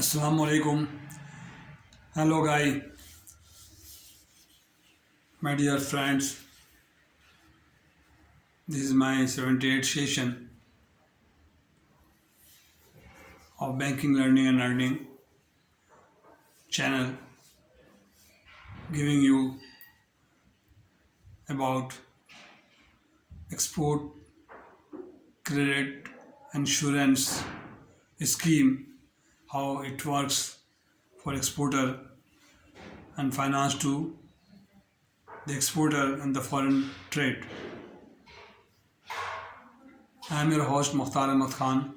Assalamualaikum. Hello guys, my dear friends. This is my 78th session of Banking Learning and Earning channel, giving you about export credit insurance scheme, how it works for exporter and finance to the exporter and the foreign trade. I am your host Mukhtar Ahmed Khan.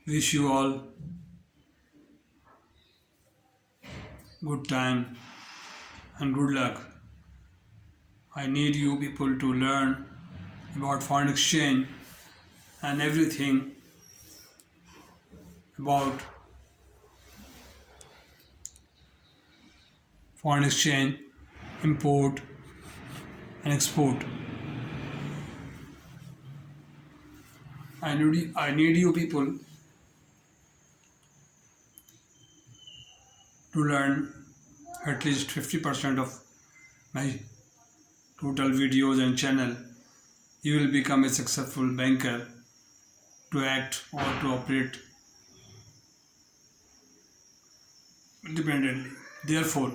Wish you all good time and good luck. I need you people to learn about foreign exchange and everything about foreign exchange, import and export. I need you people to learn at least 50% of my total videos and channel. You will become a successful banker to act or to operate independently. Therefore,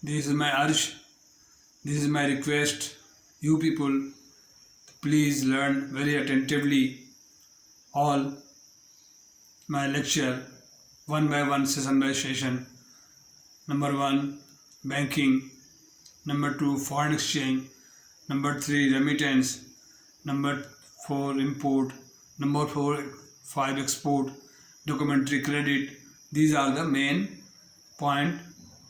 this is my urge, this is my request. You people, please learn very attentively all my lecture, one by one, session by session. Number 1, banking. Number 2, foreign exchange. Number 3, remittance. Number 4, import. Number 5, export, documentary credit. These are the main point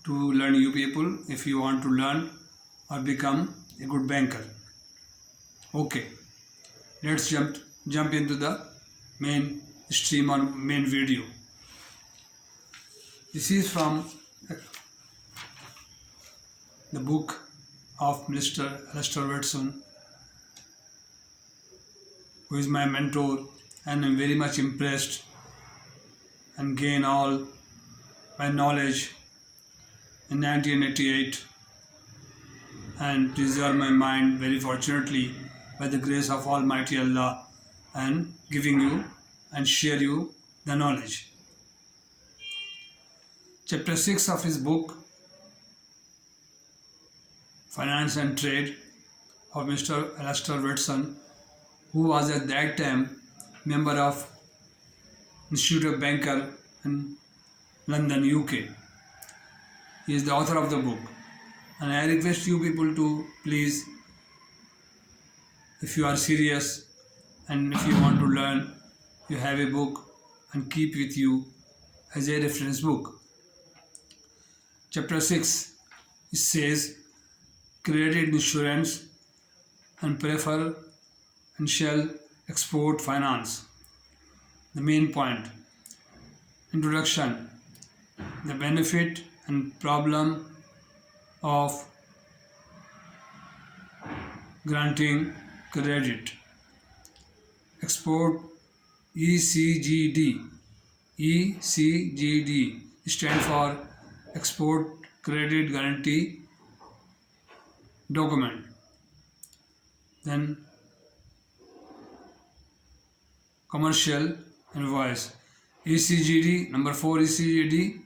to learn, you people, if you want to learn or become a good banker. Okay, let's jump into the main stream or main video. This is from the book of Mr. ALASDAIR WATSON, who is my mentor, and I'm very much impressed and gain all my knowledge in 1988 and preserve my mind very fortunately by the grace of Almighty Allah and giving you and share you the knowledge. Chapter 6 of his book, Finance and Trade, of Mr. ALASDAIR WATSON, who was at that time member of Institute of Banker in London, UK. He is the author of the book, and I request you people to please, if you are serious and if you want to learn, you have a book and keep with you as a reference book. Chapter 6, it says credit insurance and prefer and shall export finance. The main point. Introduction. The benefit and problem of granting credit. Export ECGD. ECGD stands for Export Credit Guarantee Document. Then commercial invoice. ECGD, number 4, ECGD,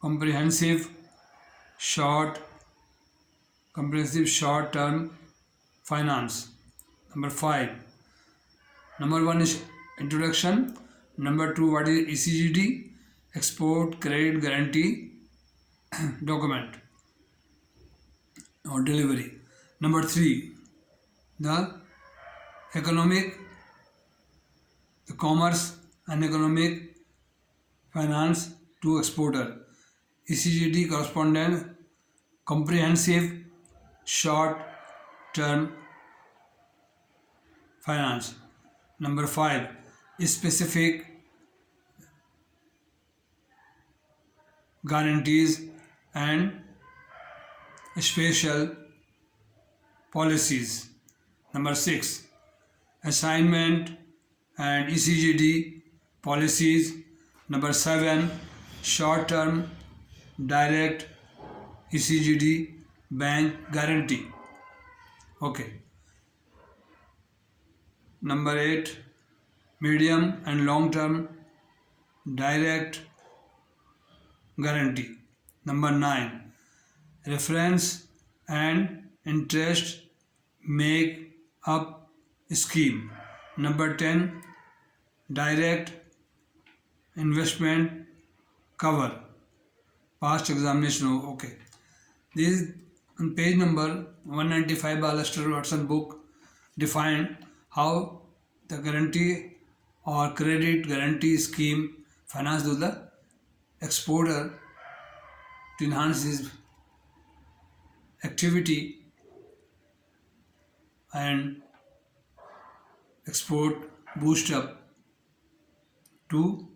comprehensive short term finance. Number 5. Number 1 is introduction. Number 2, what is ECGD? Export Credit Guarantee Document or delivery. Number 3, the commerce and economic finance to exporter. ECGD correspondent comprehensive short term finance. Number 5, specific guarantees and special policies. Number 6, assignment and ECGD policies. Number 7, short-term direct ECGD bank guarantee. Okay. Number 8, medium and long-term direct guarantee. Number 9, reference and interest make up scheme. Number 10, direct investment cover. Past examination. Okay. This is on page number 195 ALASDAIR WATSON book defined how the guarantee or credit guarantee scheme finance to the exporter to enhance his activity and export boost up to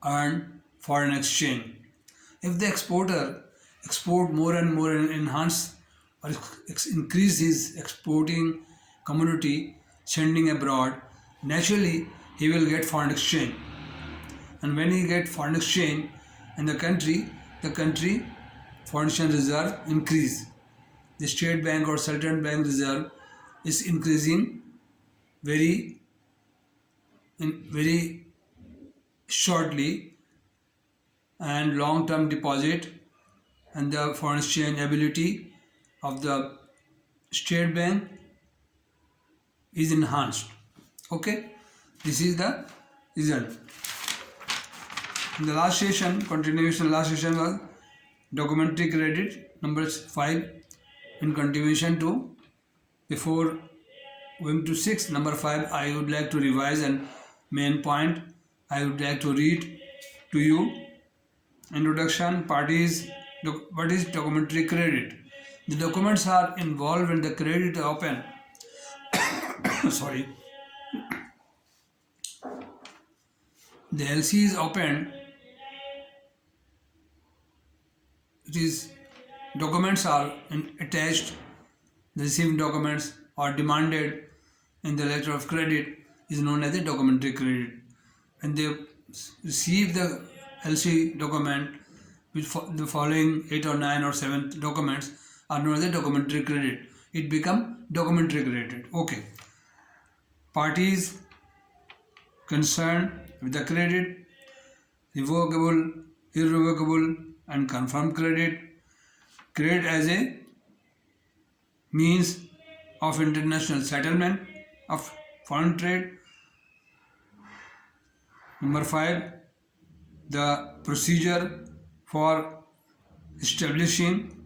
earn foreign exchange. If the exporter export more and more and enhance or increase his exporting commodity sending abroad, naturally he will get foreign exchange. And when he get foreign exchange in the country foreign exchange reserve increase. The state bank or central bank reserve is increasing very shortly, and long-term deposit and the foreign exchange ability of the state bank is enhanced. Okay, this is the result. In the last session, last session was documentary credit, number 5. In continuation to, before going to 6, number 5, I would like to revise and main point I would like to read to you. Introduction. Parties. What is documentary credit? The documents are involved when the credit open. Sorry. The LC is opened. It is documents are attached. The received documents or demanded in the letter of credit is known as the documentary credit. When they receive the LC document, which the following 8 or 9 or 7 documents are known as the documentary credit. It become documentary credit. Okay. Parties concerned with the credit: revocable, irrevocable, and confirmed credit. Credit as a means of international settlement of foreign trade. Number 5, the procedure for establishing